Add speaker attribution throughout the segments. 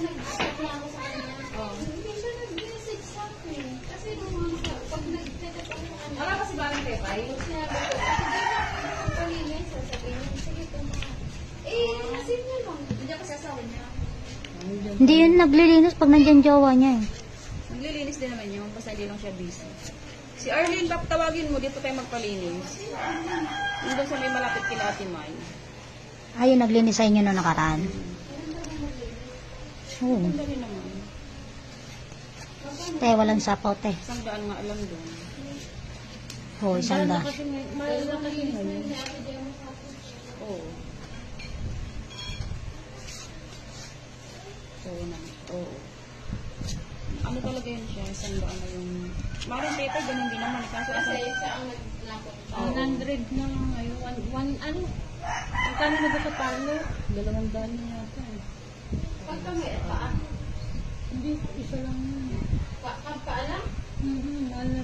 Speaker 1: nag-stop na ako sa kanya. Hindi siya nag-message sa akin. Kasi nung pag nag-chat ako sa kanya.
Speaker 2: Wala kasi ba ng tepay?
Speaker 1: Sinabi ko, kasi di ba palinis? Sasabihin niya, sige tumakas. Nasin niya lang. Hindi ako sasawa niya.
Speaker 3: Hindi yun naglilinis pag nandyan jowa niya eh.
Speaker 2: Naglilinis din naman yun, basta hindi lang siya busy. Si Arlene, tawagin mo, dito tayo magpalinis. Yung doon sa may malapit kila Ate May.
Speaker 3: Ayun, naglinis sa inyo noong nakaraan. Oo.
Speaker 2: Ganda rin naman.
Speaker 3: Te, walang sapaw, te.
Speaker 2: 100 nga alam doon.
Speaker 3: Oo, isang da.
Speaker 2: Mahal na kasi ngayon. Oo. Oo na. Oo. Ano talaga yun siya? 100 na yung... Maring paper, ganun din naman. Kaso
Speaker 1: Kasi siya ang nagnakot.
Speaker 2: 100 na ngayon. Ano? Ang kano na ba sa palo? 200 na yata.
Speaker 1: Pagka may paan.
Speaker 2: Hindi, isa lang yun.
Speaker 1: Paalam?
Speaker 2: Mahal na.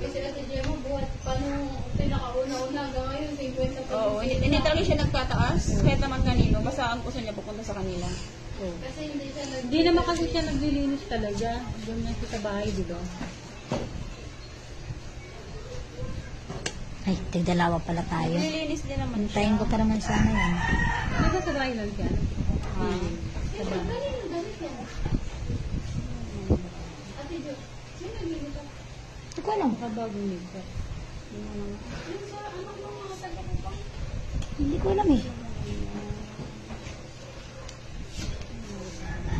Speaker 1: Kasi Ate Gemma, buhat pa nung pinakauna-una hanggang ngayon, 50 pa.
Speaker 2: Oo, hindi talaga siya nagtataas. Kahit naman kanino. Basta ang gusto niya pupunta sa kanila.
Speaker 1: Kasi hindi siya
Speaker 2: Hindi naman kasi siya naglilinis talaga. Doon na siya sa bahay, di ba?
Speaker 3: Ay, tigdalawa pala tayo.
Speaker 2: Naglilinis din naman siya.
Speaker 3: Hintayin ko pa naman sana yan.
Speaker 2: Nasa sa bahay lang siya?
Speaker 1: Sa bahay. Galit yan. Ate Jo, sino naglilito?
Speaker 3: Hindi ko alam.
Speaker 2: Nakabagong nito.
Speaker 1: Yung sa anak mo mga taga-upang.
Speaker 3: Hindi ko alam eh.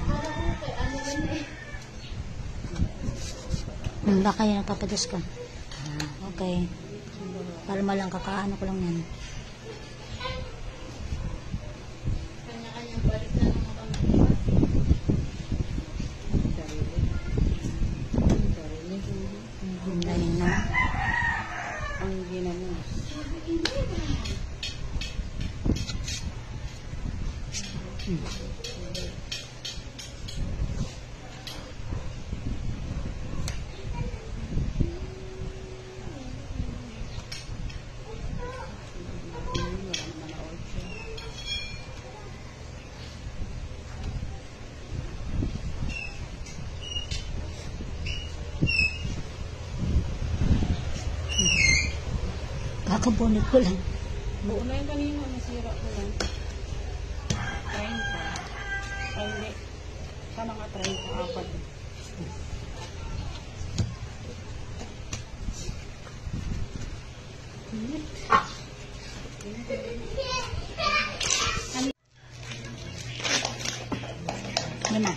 Speaker 1: Para ko kay ano yan eh.
Speaker 3: Baka yan nagpapadas ka. Okay. Kalma lang, kakaano ko lang yan.
Speaker 1: Kanya-kanyang balik na ng mga kamay.
Speaker 3: Hintayin na.
Speaker 2: Ang ginamos.
Speaker 3: Kakabunot ko lang.
Speaker 2: Buo na yung kanina. Nasira ko lang. 30. Ay, hindi. Sana nga 30. Apat.
Speaker 3: Yan na.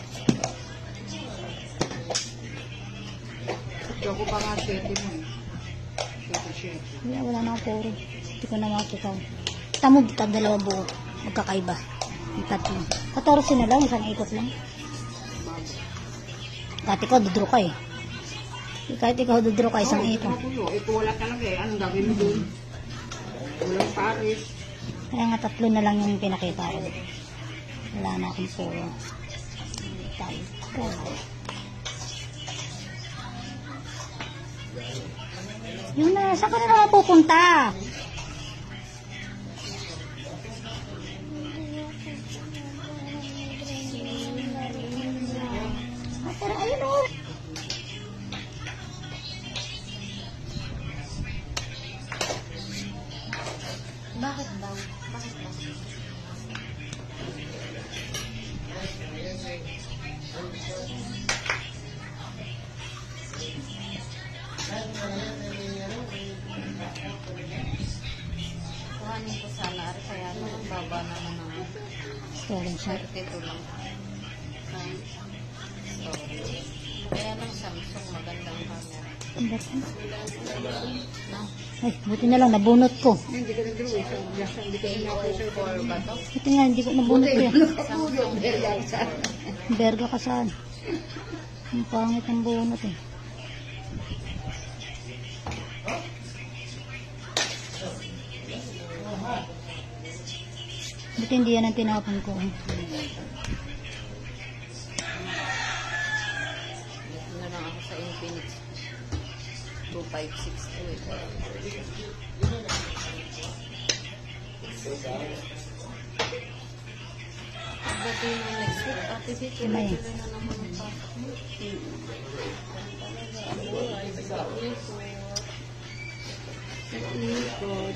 Speaker 2: Ito ko pa nga 7 mo eh.
Speaker 3: Wala na ako puro. Hindi ko na makikita. Tamo, dalawa buo. Magkakaiba. Yung tatlo. 14 na lang, isang ikot lang. Dati ko, dudro ka eh. Kahit ikaw dudro ka, isang ikot.
Speaker 2: Ito wala talaga eh. Anong gagawin mo doon? Walang paris.
Speaker 3: Kaya nga tatlo na lang yung pinakita ko. Wala na akong puro. Yun na, saan ka na naman pupunta? Pero ayun o.
Speaker 1: Bakit daw? Bakit daw? Kuhanin ko sana. Kaya naman baba naman ng
Speaker 3: Stolen siya.
Speaker 1: 32 lang. Kaya ng Samsung magandang camera. No?
Speaker 3: Ay, buti na lang, nabunot ko.
Speaker 2: Hindi ka nag-draw eh. Hindi ka
Speaker 1: KO4 ba to?
Speaker 3: Buti nga, hindi ko nabunot ko yan.
Speaker 1: Samsung
Speaker 3: Berga ka saan? Ang pangit ang bunot eh. Buti hindi yan ang tinapon ko.
Speaker 1: Dito na lang ako sa Infinix 2562 eh.
Speaker 2: Pati yung next week, Ate Vic,
Speaker 3: May.
Speaker 2: tuloy na naman ang pasok mo. Talaga, ang buhay, sa ikot. Sa ikot,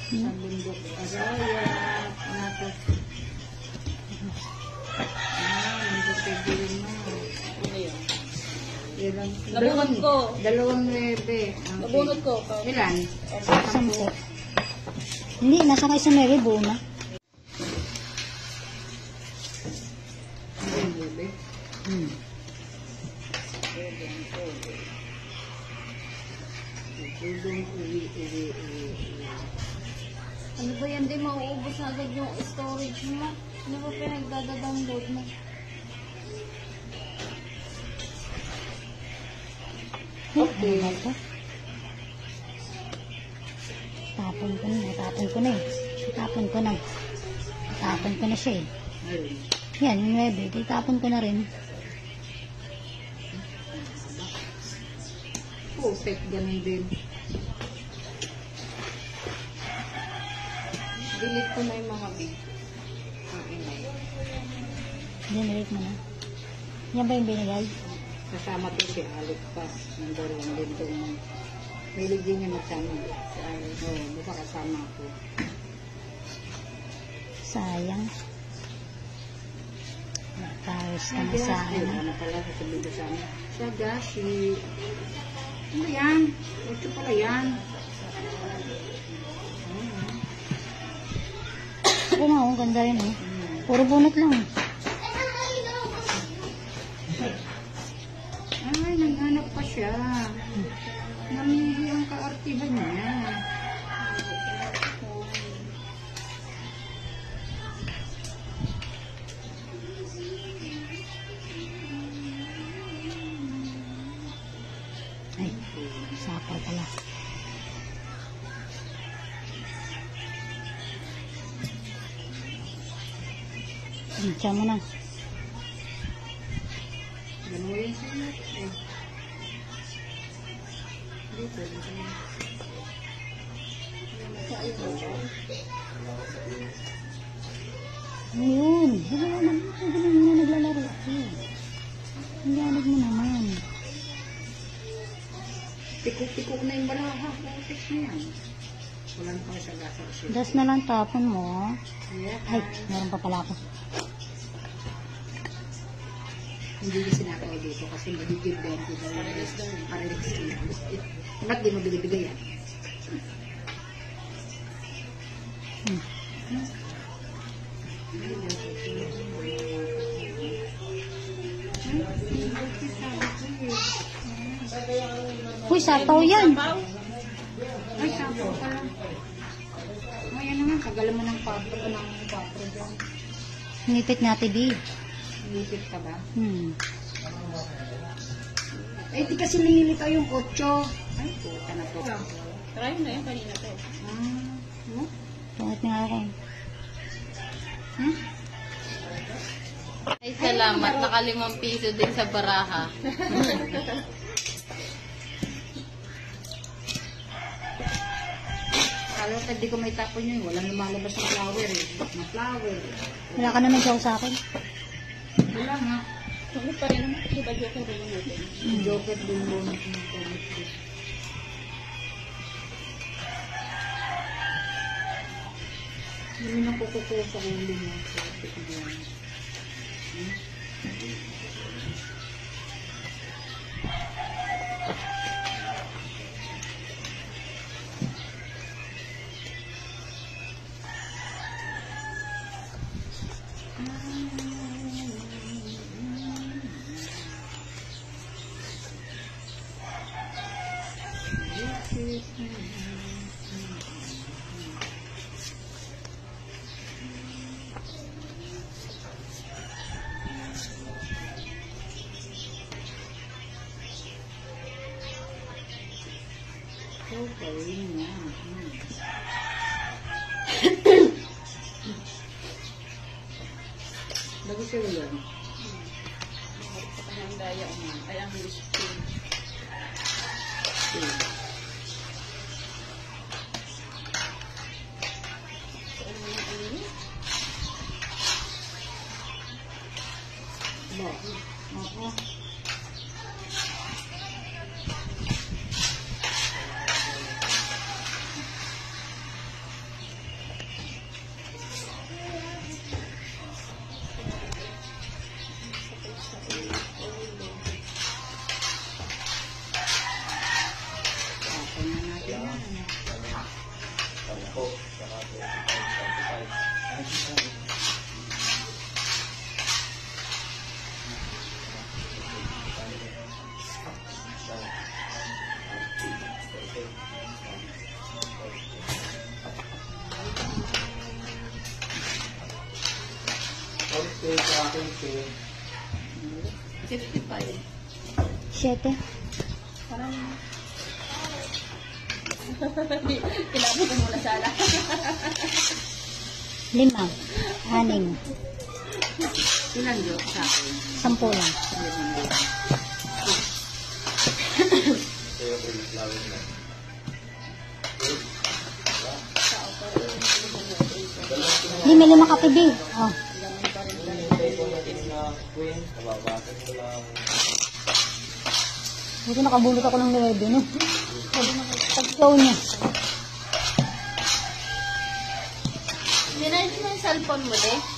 Speaker 2: sa bundok Araya, natas. Bundok Pagdilim na. Ano yun? Ilan?
Speaker 3: Nabunot ko.
Speaker 2: 2.9.
Speaker 3: Nabunot
Speaker 2: ko.
Speaker 3: Ilan? 10. Hindi, nasa kayo sa Mary, buo na. Hmm.
Speaker 2: Ano ba yan? Di mauubos na agad yung storage mo. Ano ba pinagdada-download mo?
Speaker 3: Okay. Ano ba ito? Tapon ko na eh. Tapon ko na siya eh. Yan, yung 9, tapon ko na rin.
Speaker 2: Puset, ganun din. Delete ko na yung mga big.
Speaker 3: Generate mo na. Yan ba yung binigay?
Speaker 2: Kasama to si Alec Paz. Nandun lang din itong hilig din niya magsama. Si Alec. Oo, baka kasama ako.
Speaker 3: Sayang. Nakawis ka na sa akin.
Speaker 2: Ano pala sasabihin ko sa amin? Sa gashi. Ano yan? Ito pala yan.
Speaker 3: Oo nga, ang ganda rin eh. Puro bunot lang eh.
Speaker 2: Ay, naghanap pa siya. Namili ang kaartihan niya.
Speaker 3: Ay, sapal pala. Diyan mo na.
Speaker 2: Ganun yun sa'yo. Dito, dito.
Speaker 3: Ayun. Wala naman. Hindi na naglalaro. Ang galag mo naman.
Speaker 2: Tikok-tikok na yung baraha. Tikok na yan. Wala na pang sagasa.
Speaker 3: Das na lang tapon mo.
Speaker 2: Yeah.
Speaker 3: Ay, meron pa pala ako.
Speaker 2: Hindi niya sinakaw dito kasi magiging 20 daw. Parehas lang. Ba't di mo binibigay yan?
Speaker 3: Uy, sapaw yan.
Speaker 2: Ay, sapaw pala. Oh, yan naman. Kagalan mo ng patro dyan.
Speaker 3: Nipit nga, TV.
Speaker 2: Lipit ka ba? Eh, di kasi nililitaw yung 8. Ay, puta na to.
Speaker 1: Try mo na yan kanina to.
Speaker 3: Tungat nga ako.
Speaker 1: Ay, salamat. Naka 5 piso din sa baraha.
Speaker 2: Kala ko di ko may tapon yun. Walang lumalabas ng flower eh. Na flower.
Speaker 3: Wala ka naman siya sa akin.
Speaker 2: Wala nga.
Speaker 1: Ano pa rin naman? Di ba joker rin natin?
Speaker 2: Joker din mo na pinagpamit ko. Hindi na kukukuha sa ulo mo. Okay, nga. Bago siya yun. Ang daya mo. Ay, ang English page.
Speaker 3: Oo.
Speaker 2: Tapon na natin yan.
Speaker 4: Okay, sa akin,
Speaker 2: 55.
Speaker 3: 7.
Speaker 2: Parang... Kilabot ko muna sana.
Speaker 3: 5. 6.
Speaker 2: Ilan yun sa akin?
Speaker 3: 10 lang. Hindi, may 5 kape, B. Oh. Buti nakabulot ako ng 9, no? Pag-show niya.
Speaker 1: Sinayos mo yung cellphone mo, eh?